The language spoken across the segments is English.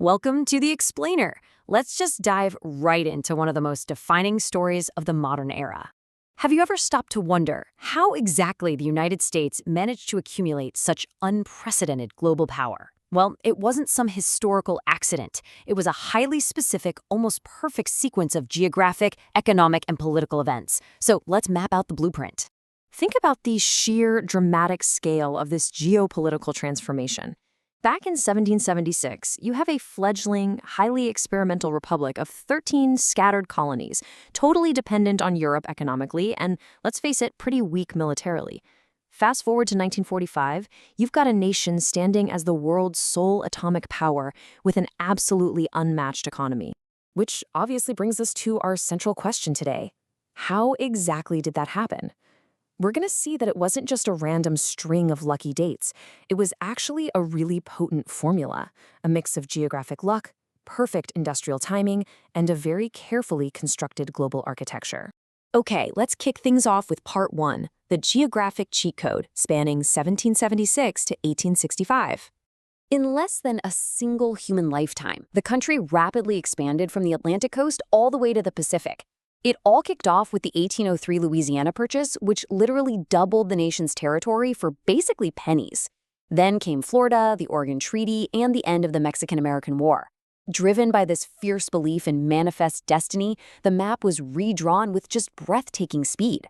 Welcome to The Explainer. Let's just dive right into one of the most defining stories of the modern era. Have you ever stopped to wonder how exactly the United States managed to accumulate such unprecedented global power? Well, it wasn't some historical accident. It was a highly specific, almost perfect sequence of geographic, economic, and political events. So let's map out the blueprint. Think about the sheer dramatic scale of this geopolitical transformation. Back in 1776, you have a fledgling, highly experimental republic of 13 scattered colonies, totally dependent on Europe economically and, let's face it, pretty weak militarily. Fast forward to 1945, you've got a nation standing as the world's sole atomic power with an absolutely unmatched economy. Which obviously brings us to our central question today. How exactly did that happen? We're going to see that it wasn't just a random string of lucky dates. It was actually a really potent formula, a mix of geographic luck, perfect industrial timing, and a very carefully constructed global architecture. Okay, let's kick things off with part one, the geographic cheat code spanning 1776 to 1865. In less than a single human lifetime, the country rapidly expanded from the Atlantic coast all the way to the Pacific. It all kicked off with the 1803 Louisiana Purchase, which literally doubled the nation's territory for basically pennies. Then came Florida, the Oregon Treaty, and the end of the Mexican-American War. Driven by this fierce belief in manifest destiny, the map was redrawn with just breathtaking speed.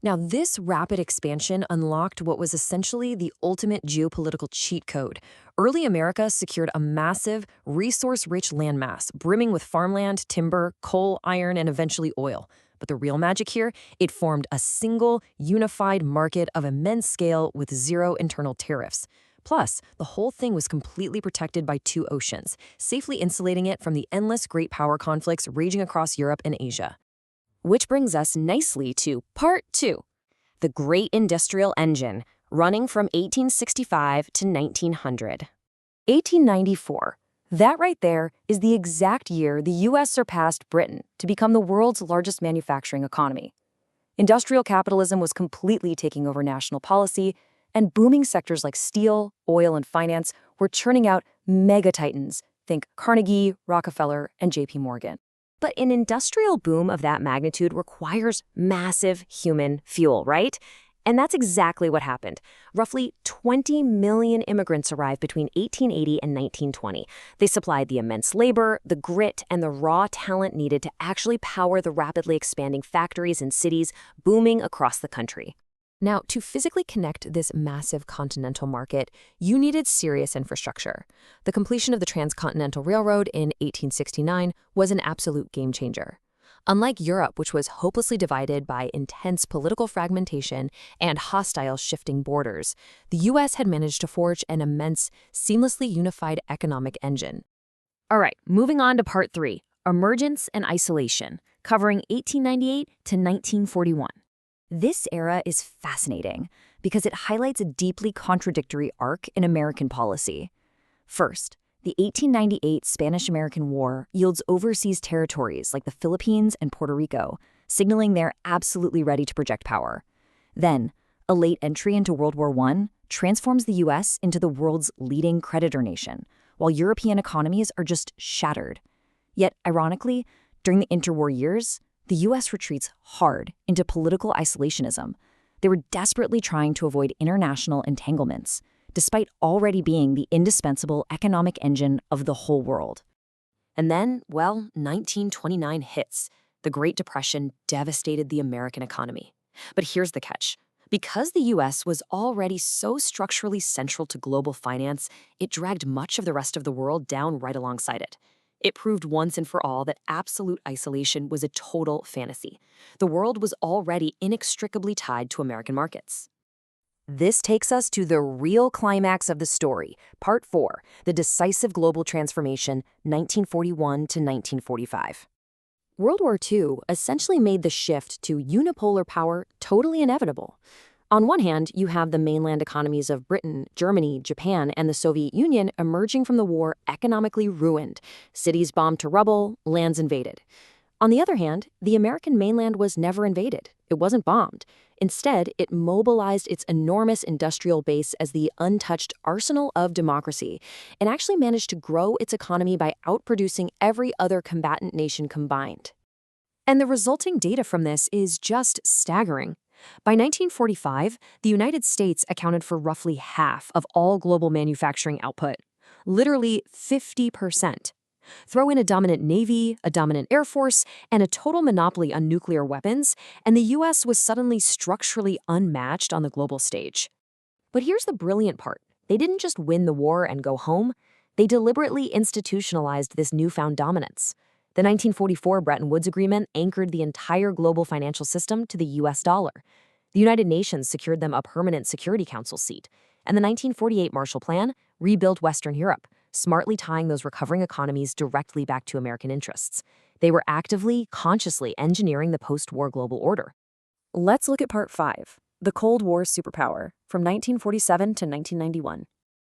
Now, this rapid expansion unlocked what was essentially the ultimate geopolitical cheat code. Early America secured a massive, resource-rich landmass, brimming with farmland, timber, coal, iron, and eventually oil. But the real magic here, it formed a single, unified market of immense scale with zero internal tariffs. Plus, the whole thing was completely protected by two oceans, safely insulating it from the endless great power conflicts raging across Europe and Asia. Which brings us nicely to part two, the Great Industrial Engine, running from 1865 to 1900. 1894. That right there is the exact year the U.S. surpassed Britain to become the world's largest manufacturing economy. Industrial capitalism was completely taking over national policy, and booming sectors like steel, oil, and finance were churning out mega-titans. Think Carnegie, Rockefeller, and J.P. Morgan. But an industrial boom of that magnitude requires massive human fuel, right? And that's exactly what happened. Roughly 20 million immigrants arrived between 1880 and 1920. They supplied the immense labor, the grit, and the raw talent needed to actually power the rapidly expanding factories and cities booming across the country. Now, to physically connect this massive continental market, you needed serious infrastructure. The completion of the Transcontinental Railroad in 1869 was an absolute game changer. Unlike Europe, which was hopelessly divided by intense political fragmentation and hostile shifting borders, the U.S. had managed to forge an immense, seamlessly unified economic engine. All right, moving on to part three, emergence and isolation, covering 1898 to 1941. This era is fascinating because it highlights a deeply contradictory arc in American policy. First, the 1898 Spanish-American War yields overseas territories like the Philippines and Puerto Rico, signaling they're absolutely ready to project power. Then, a late entry into World War I transforms the U.S. into the world's leading creditor nation, while European economies are just shattered. Yet, ironically, during the interwar years, the U.S. retreats hard into political isolationism. They were desperately trying to avoid international entanglements, despite already being the indispensable economic engine of the whole world. And then, well, 1929 hits. The Great Depression devastated the American economy. But here's the catch. Because the U.S. was already so structurally central to global finance, it dragged much of the rest of the world down right alongside it. It proved once and for all that absolute isolation was a total fantasy. The world was already inextricably tied to American markets. This takes us to the real climax of the story, part four, the decisive global transformation, 1941 to 1945. World War II essentially made the shift to unipolar power totally inevitable. On one hand, you have the mainland economies of Britain, Germany, Japan, and the Soviet Union emerging from the war economically ruined, cities bombed to rubble, lands invaded. On the other hand, the American mainland was never invaded. It wasn't bombed. Instead, it mobilized its enormous industrial base as the untouched arsenal of democracy and actually managed to grow its economy by outproducing every other combatant nation combined. And the resulting data from this is just staggering. By 1945, the United States accounted for roughly half of all global manufacturing output, literally 50%. Throw in a dominant navy, a dominant air force, and a total monopoly on nuclear weapons, and the US was suddenly structurally unmatched on the global stage. But here's the brilliant part. They didn't just win the war and go home. They deliberately institutionalized this newfound dominance. The 1944 Bretton Woods Agreement anchored the entire global financial system to the US dollar. The United Nations secured them a permanent Security Council seat. And the 1948 Marshall Plan rebuilt Western Europe, smartly tying those recovering economies directly back to American interests. They were actively, consciously engineering the post-war global order. Let's look at Part 5, the Cold War Superpower, from 1947 to 1991.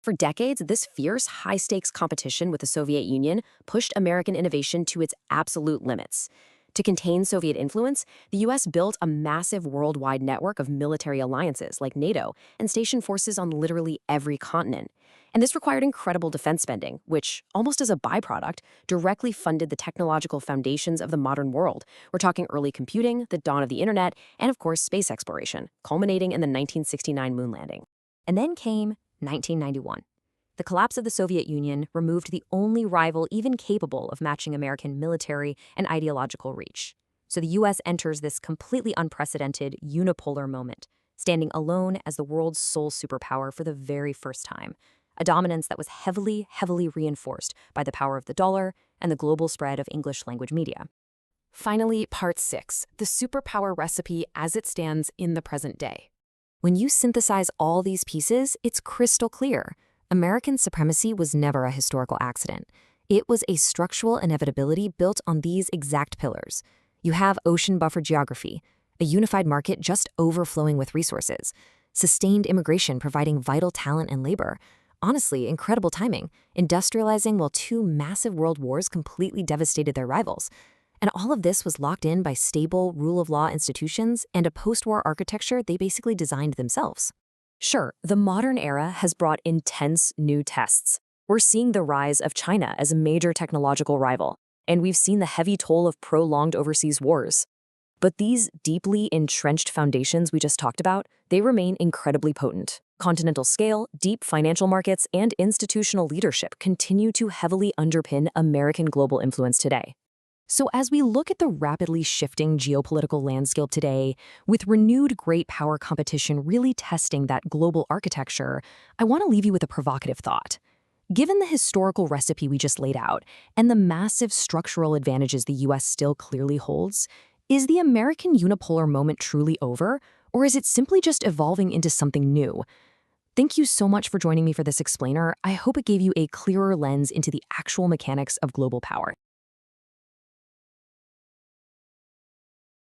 For decades, this fierce, high-stakes competition with the Soviet Union pushed American innovation to its absolute limits. To contain Soviet influence, the U.S. built a massive worldwide network of military alliances like NATO and stationed forces on literally every continent. And this required incredible defense spending, which, almost as a byproduct, directly funded the technological foundations of the modern world. We're talking early computing, the dawn of the internet, and of course space exploration, culminating in the 1969 moon landing. And then came 1991. The collapse of the Soviet Union removed the only rival even capable of matching American military and ideological reach. So the U.S. enters this completely unprecedented unipolar moment, standing alone as the world's sole superpower for the very first time, a dominance that was heavily reinforced by the power of the dollar and the global spread of English-language media. Finally, Part 6, the superpower recipe as it stands in the present day. When you synthesize all these pieces, it's crystal clear. American supremacy was never a historical accident. It was a structural inevitability built on these exact pillars. You have ocean buffer geography, a unified market just overflowing with resources, sustained immigration providing vital talent and labor. Honestly, incredible timing, industrializing while two massive world wars completely devastated their rivals. And all of this was locked in by stable, rule-of-law institutions and a post-war architecture they basically designed themselves. Sure, the modern era has brought intense new tests. We're seeing the rise of China as a major technological rival, and we've seen the heavy toll of prolonged overseas wars. But these deeply entrenched foundations we just talked about, they remain incredibly potent. Continental scale, deep financial markets, and institutional leadership continue to heavily underpin American global influence today. So as we look at the rapidly shifting geopolitical landscape today, with renewed great power competition really testing that global architecture, I want to leave you with a provocative thought. Given the historical recipe we just laid out and the massive structural advantages the U.S. still clearly holds, is the American unipolar moment truly over, or is it simply just evolving into something new? Thank you so much for joining me for this explainer. I hope it gave you a clearer lens into the actual mechanics of global power.